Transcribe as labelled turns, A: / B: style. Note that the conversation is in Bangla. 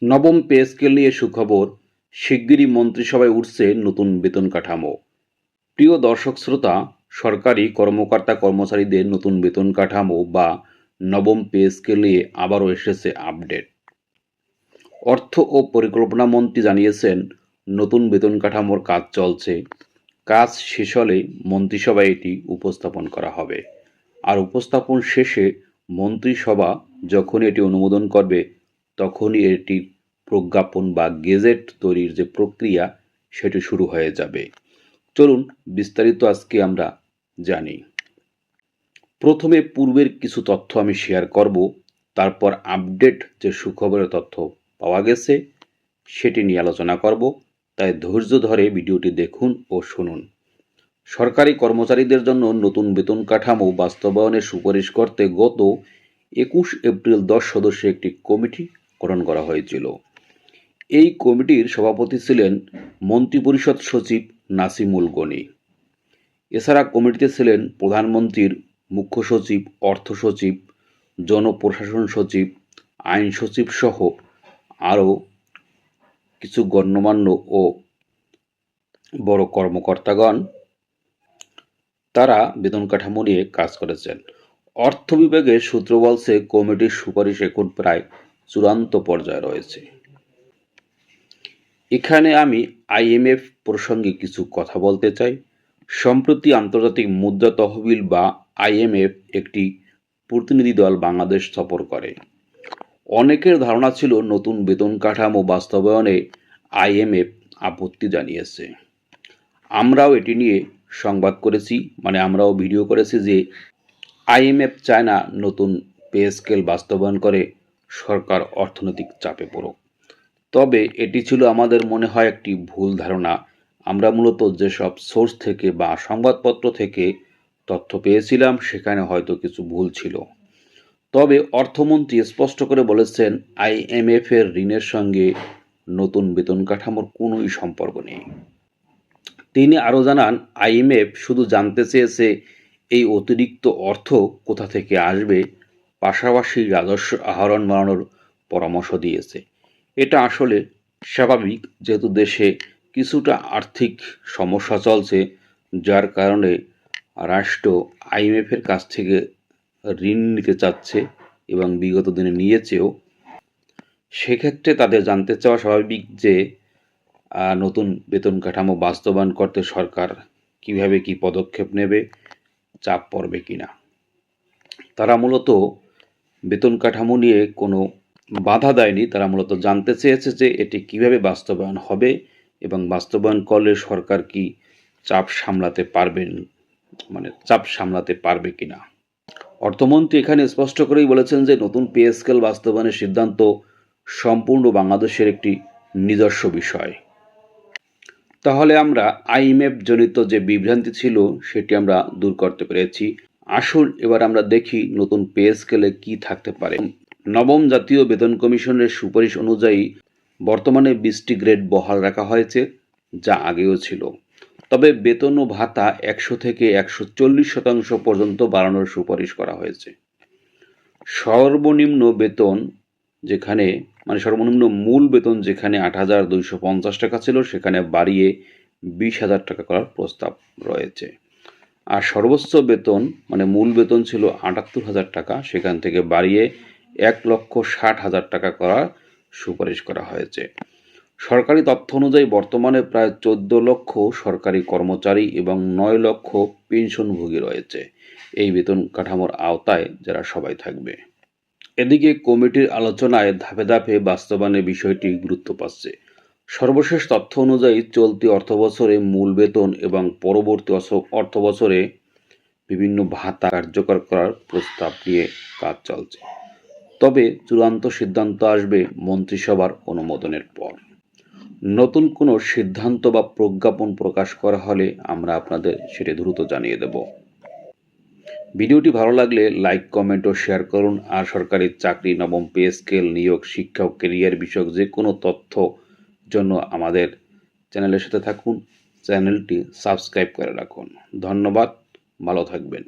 A: নবম পে স্কেল নিয়ে সুখবর, শিগগিরই মন্ত্রিসভায় উঠছে নতুন বেতন কাঠামো। প্রিয় দর্শক শ্রোতা, সরকারি কর্মকর্তা কর্মচারীদের নতুন বেতন কাঠামো বা নবম পে স্কেল নিয়ে আবারও এসেছে আপডেট। অর্থ ও পরিকল্পনা মন্ত্রী জানিয়েছেন, নতুন বেতন কাঠামোর কাজ চলছে। কাজ শেষ হলে মন্ত্রিসভায় এটি উপস্থাপন করা হবে। আর উপস্থাপন শেষে মন্ত্রিসভা যখনই এটি অনুমোদন করবে, তখনই এটির প্রজ্ঞাপন বা গেজেট তৈরির যে প্রক্রিয়া, সেটি শুরু হয়ে যাবে। চলুন বিস্তারিত আজকে আমরা জানি। প্রথমে পূর্বের কিছু তথ্য আমি শেয়ার করব, তারপর আপডেট যে সুখবরের তথ্য পাওয়া গেছে সেটি নিয়ে আলোচনা করব। তাই ধৈর্য ধরে ভিডিওটি দেখুন ও শুনুন। সরকারি কর্মচারীদের জন্য নতুন বেতন কাঠামো বাস্তবায়নের সুপারিশ করতে গত 21 এপ্রিল 10 সদস্যের একটি কমিটি গঠন করা হয়েছিল। এই কমিটির সভাপতি ছিলেন মন্ত্রিপরিষদ সচিব নাসিমুল গনি। এছাড়া কমিটিতে ছিলেন প্রধানমন্ত্রীর মুখ্য সচিব, অর্থ সচিব, জনপ্রশাসন সচিব, আইন সচিব সহ আরও কিছু গণ্যমান্য ও বড় কর্মকর্তাগণ। তারা বেতন কাঠামো নিয়ে কাজ করেছেন। অর্থ বিভাগের সূত্র বলছে, কমিটির সুপারিশ এখন প্রায় চূড়ান্ত পর্যায়ে রয়েছে। এখানে আমি আইএমএফ প্রসঙ্গে কিছু কথা বলতে চাই। সম্প্রতি আন্তর্জাতিক মুদ্রা তহবিল বা আইএমএফ একটি প্রতিনিধি দল বাংলাদেশ সফর করে। অনেকের ধারণা ছিল নতুন বেতন কাঠামো বাস্তবায়নে আইএমএফ আপত্তি জানিয়েছে। আমরাও এটি নিয়ে সংবাদ করেছি, আমরাও ভিডিও করেছি যে আইএমএফ চায় না নতুন পে স্কেল বাস্তবায়ন করে সরকার অর্থনৈতিক চাপে পড়ুক। তবে এটি ছিল আমাদের মনে হয় একটি ভুল ধারণা। আমরা মূলত যেসব সোর্স থেকে বা সংবাদপত্র থেকে তথ্য পেয়েছিলাম, সেখানে হয়তো কিছু ভুল ছিল। তবে অর্থমন্ত্রী স্পষ্ট করে বলেছেন, আইএমএফ এর ঋণের সঙ্গে নতুন বেতন কাঠামোর কোনোই সম্পর্ক নেই। তিনি আরও জানান, আইএমএফ শুধু জানতে চেয়েছে এই অতিরিক্ত অর্থ কোথা থেকে আসবে, পাশাপাশি রাজস্ব আহরণ বাড়ানোর পরামর্শ দিয়েছে। এটা আসলে স্বাভাবিক, যেহেতু দেশে কিছুটা আর্থিক সমস্যা চলছে, যার কারণে রাষ্ট্র আইএমএফের কাছ থেকে ঋণ নিতে চাচ্ছে এবং বিগত দিনে নিয়েছেও। সেক্ষেত্রে তাদের জানতে চাওয়া স্বাভাবিক যে নতুন বেতন কাঠামো বাস্তবায়ন করতে সরকার কিভাবে কি পদক্ষেপ নেবে, চাপ পড়বে কিনা। তারা মূলত বেতন কাঠামো নিয়ে কোনো বাধা দেয়নি, তারা মূলত জানতে চেয়েছে যে এটি কিভাবে বাস্তবায়ন হবে এবং বাস্তবায়ন করলে সরকার কি চাপ সামলাতে পারবে কিনা। অর্থমন্ত্রী এখানে স্পষ্ট করেই বলেছেন যে নতুন পে স্কেল বাস্তবায়নের সিদ্ধান্ত সম্পূর্ণ বাংলাদেশের একটি নিজস্ব বিষয়। তাহলে আমরা আইএমএফ জনিত যে বিভ্রান্তি ছিল সেটি আমরা দূর করতে পেরেছি। আসুন এবার আমরা দেখি নতুন পে স্কেলে কি থাকতে পারে। নবম জাতীয় বেতন কমিশনের সুপারিশ অনুযায়ী বর্তমানে 20টি গ্রেড বহাল রাখা হয়েছে, যা আগেও ছিল। তবে বেতন ও ভাতা 100 থেকে 140% পর্যন্ত বাড়ানোর সুপারিশ করা হয়েছে। সর্বনিম্ন বেতন যেখানে সর্বনিম্ন মূল বেতন যেখানে 8,250 টাকা ছিল, সেখানে বাড়িয়ে 20,000 টাকা করার প্রস্তাব রয়েছে। আর সর্বোচ্চ বেতন মূল বেতন ছিল 78,000 টাকা, সেখান থেকে বাড়িয়ে 1,60,000 টাকা করার সুপারিশ করা হয়েছে। সরকারি তথ্য অনুযায়ী বর্তমানে প্রায় 14 লক্ষ সরকারি কর্মচারী এবং 9 লক্ষ পেনশনভোগী রয়েছে এই বেতন কাঠামোর আওতায়, যারা সবাই থাকবে। এদিকে কমিটির আলোচনায় ধাপে ধাপে বাস্তবায়নের বিষয়টি গুরুত্ব পাচ্ছে। সর্বশেষ তথ্য অনুযায়ী চলতি অর্থবছরে মূল বেতন এবং পরবর্তী অর্থবছরে বিভিন্ন ভাতা কার্যকর করার প্রস্তাব নিয়ে কাজ চলছে। তবে চূড়ান্ত সিদ্ধান্ত আসবে মন্ত্রিসভার অনুমোদনের পর। নতুন কোনো সিদ্ধান্ত বা প্রজ্ঞাপন প্রকাশ করা হলে আমরা আপনাদের সেটি দ্রুত জানিয়ে দেব। ভিডিওটি ভালো লাগলে লাইক, কমেন্ট ও শেয়ার করুন। আর সরকারি চাকরি, নবম পে স্কেল, নিয়োগ, শিক্ষা ও ক্যারিয়ার বিষয়ক যে কোনো তথ্য জন্য আমাদের চ্যানেলের সাথে থাকুন। চ্যানেলটি সাবস্ক্রাইব করে রাখুন। ধন্যবাদ, ভালো থাকবেন।